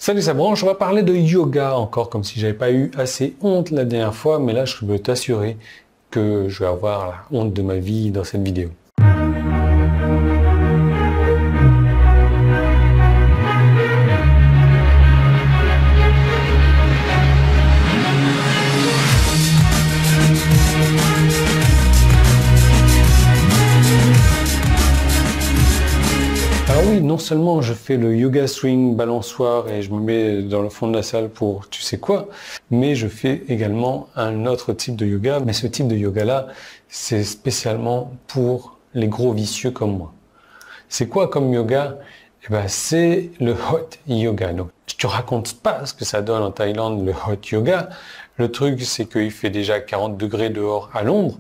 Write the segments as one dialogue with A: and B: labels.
A: Salut, ça branche, on va parler de yoga encore, comme si j'avais pas eu assez honte la dernière fois, mais là je peux t'assurer que je vais avoir la honte de ma vie dans cette vidéo. Alors oui, non seulement je fais le yoga swing balançoire et je me mets dans le fond de la salle pour tu sais quoi, mais je fais également un autre type de yoga. Mais ce type de yoga-là, c'est spécialement pour les gros vicieux comme moi. C'est quoi comme yoga? Eh ben, c'est le hot yoga. Donc, je te raconte pas ce que ça donne en Thaïlande, le hot yoga. Le truc, c'est qu'il fait déjà 40 degrés dehors à Londres.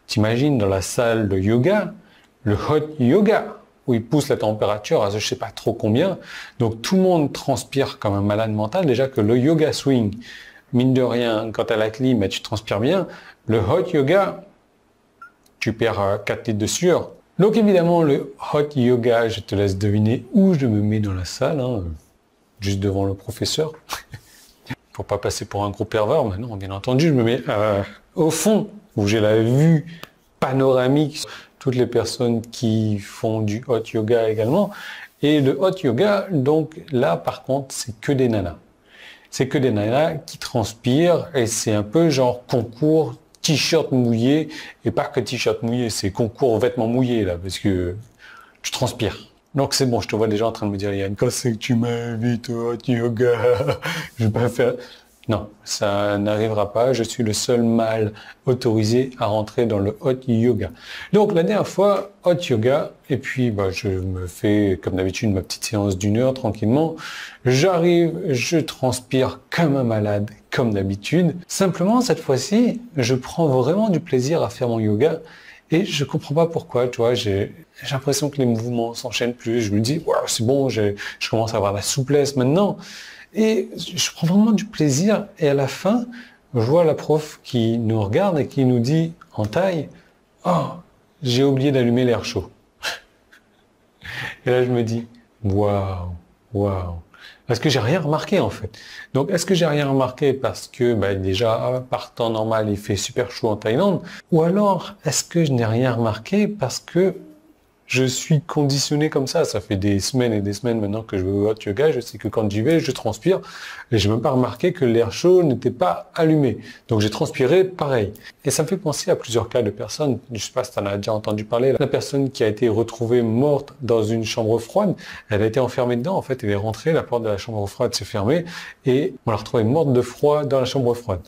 A: T'imagines dans la salle de yoga, le hot yoga, où il pousse la température à je sais pas trop combien. Donc tout le monde transpire comme un malade mental. Déjà que le yoga swing, mine de rien, quand tu as la clim, tu transpires bien. Le hot yoga, tu perds 4 litres de sueur. Donc évidemment, le hot yoga, je te laisse deviner où je me mets dans la salle, juste devant le professeur. Pour pas passer pour un gros pervers, mais non, bien entendu, je me mets au fond, où j'ai la vue panoramique. Toutes les personnes qui font du hot yoga également. Et le hot yoga, donc là par contre, c'est que des nanas. C'est que des nanas qui transpirent et c'est un peu genre concours t-shirt mouillé. Et pas que t-shirt mouillé, c'est concours vêtements mouillés là, parce que tu transpires. Donc c'est bon, je te vois déjà en train de me dire, Yann, quand c'est que tu m'invites au hot yoga? Je vais pas faire... Non, ça n'arrivera pas. Je suis le seul mâle autorisé à rentrer dans le hot yoga. Donc la dernière fois, hot yoga, et puis je me fais comme d'habitude ma petite séance d'1 heure tranquillement. J'arrive, je transpire comme un malade, comme d'habitude. Simplement cette fois-ci, je prends vraiment du plaisir à faire mon yoga. Et je comprends pas pourquoi, tu vois, j'ai l'impression que les mouvements s'enchaînent plus. Je me dis, wow, c'est bon, je commence à avoir la souplesse maintenant. Et je prends vraiment du plaisir. Et à la fin, je vois la prof qui nous regarde et qui nous dit en thaï, oh, j'ai oublié d'allumer l'air chaud. Et là, je me dis, waouh, waouh. Parce que j'ai rien remarqué en fait. Donc, est-ce que j'ai rien remarqué parce que déjà, par temps normal, il fait super chaud en Thaïlande? Ou alors, est-ce que je n'ai rien remarqué parce que je suis conditionné comme ça. Ça fait des semaines et des semaines maintenant que je vais au hot yoga. Je sais que quand j'y vais, je transpire. Et je n'ai même pas remarqué que l'air chaud n'était pas allumé. Donc j'ai transpiré pareil. Et ça me fait penser à plusieurs cas de personnes. Je ne sais pas si tu en as déjà entendu parler. La personne qui a été retrouvée morte dans une chambre froide, elle a été enfermée dedans. En fait, elle est rentrée, la porte de la chambre froide s'est fermée et on l'a retrouvée morte de froid dans la chambre froide.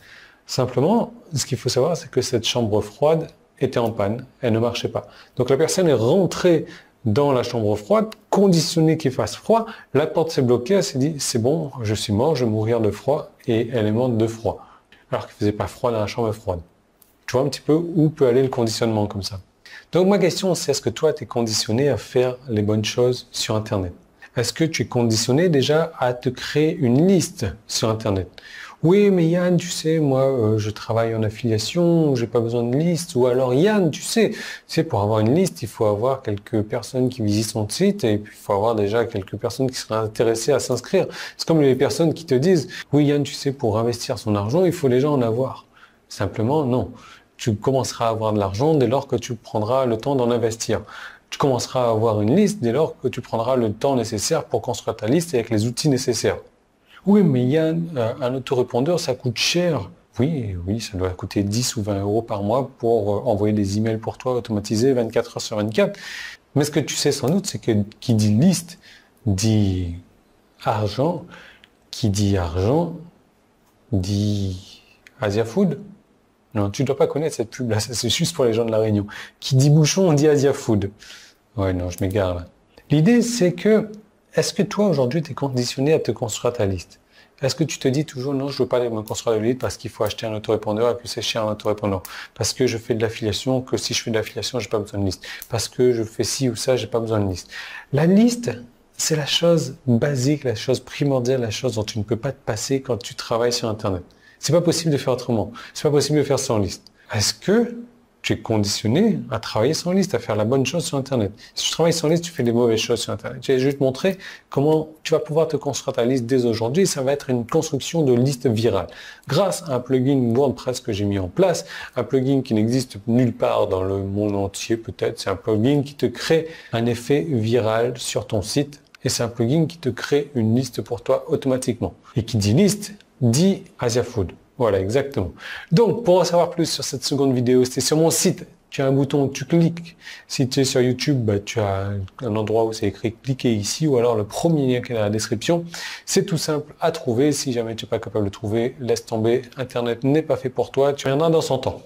A: Simplement, ce qu'il faut savoir, c'est que cette chambre froide était en panne, elle ne marchait pas. Donc la personne est rentrée dans la chambre froide, conditionnée qu'il fasse froid, la porte s'est bloquée, elle s'est dit c'est bon, je suis mort, je vais mourir de froid, et elle est morte de froid. Alors qu'il ne faisait pas froid dans la chambre froide. Tu vois un petit peu où peut aller le conditionnement comme ça. Donc ma question c'est est-ce que toi tu es conditionné à faire les bonnes choses sur Internet? Est-ce que tu es conditionné déjà à te créer une liste sur Internet? Oui, mais Yann, tu sais, moi, je travaille en affiliation, j'ai pas besoin de liste. Ou alors, Yann, tu sais, pour avoir une liste, il faut avoir quelques personnes qui visitent son site et puis il faut avoir déjà quelques personnes qui seraient intéressées à s'inscrire. C'est comme les personnes qui te disent, oui, Yann, tu sais, pour investir son argent, il faut déjà en avoir. Simplement, non. Tu commenceras à avoir de l'argent dès lors que tu prendras le temps d'en investir. Tu commenceras à avoir une liste dès lors que tu prendras le temps nécessaire pour construire ta liste avec les outils nécessaires. Oui, mais Yann, un autorépondeur, ça coûte cher. Oui, ça doit coûter 10 ou 20 euros par mois pour envoyer des emails pour toi automatisés 24 heures sur 24. Mais ce que tu sais sans doute, c'est que qui dit liste, dit argent. Qui dit argent, dit Asia Food. Non, tu ne dois pas connaître cette pub-là, ça c'est juste pour les gens de La Réunion. Qui dit bouchon, on dit Asia Food. Ouais, non, je m'égare là. L'idée, c'est que est-ce que toi, aujourd'hui, tu es conditionné à te construire ta liste? Est-ce que tu te dis toujours, non, je ne veux pas me construire de liste parce qu'il faut acheter un autorépondeur et que c'est cher un autorépondeur? Parce que je fais de l'affiliation, que si je fais de l'affiliation, j'ai pas besoin de liste. Parce que je fais ci ou ça, j'ai pas besoin de liste. La liste, c'est la chose basique, la chose primordiale, la chose dont tu ne peux pas te passer quand tu travailles sur Internet. C'est pas possible de faire autrement. C'est pas possible de faire sans liste. Est-ce que tu es conditionné à travailler sans liste, à faire la bonne chose sur Internet. Si tu travailles sans liste, tu fais des mauvaises choses sur Internet. Je vais te montrer comment tu vas pouvoir te construire ta liste dès aujourd'hui. Ça va être une construction de liste virale. Grâce à un plugin WordPress que j'ai mis en place, un plugin qui n'existe nulle part dans le monde entier peut-être. C'est un plugin qui te crée un effet viral sur ton site et c'est un plugin qui te crée une liste pour toi automatiquement. Et qui dit liste, dit Asia Food. Voilà, exactement. Donc, pour en savoir plus sur cette seconde vidéo, c'est sur mon site. Tu as un bouton, tu cliques. Si tu es sur YouTube, tu as un endroit où c'est écrit cliquez ici ou alors le premier lien qui est dans la description. C'est tout simple à trouver. Si jamais tu n'es pas capable de trouver, laisse tomber. Internet n'est pas fait pour toi. Tu reviendras dans son temps.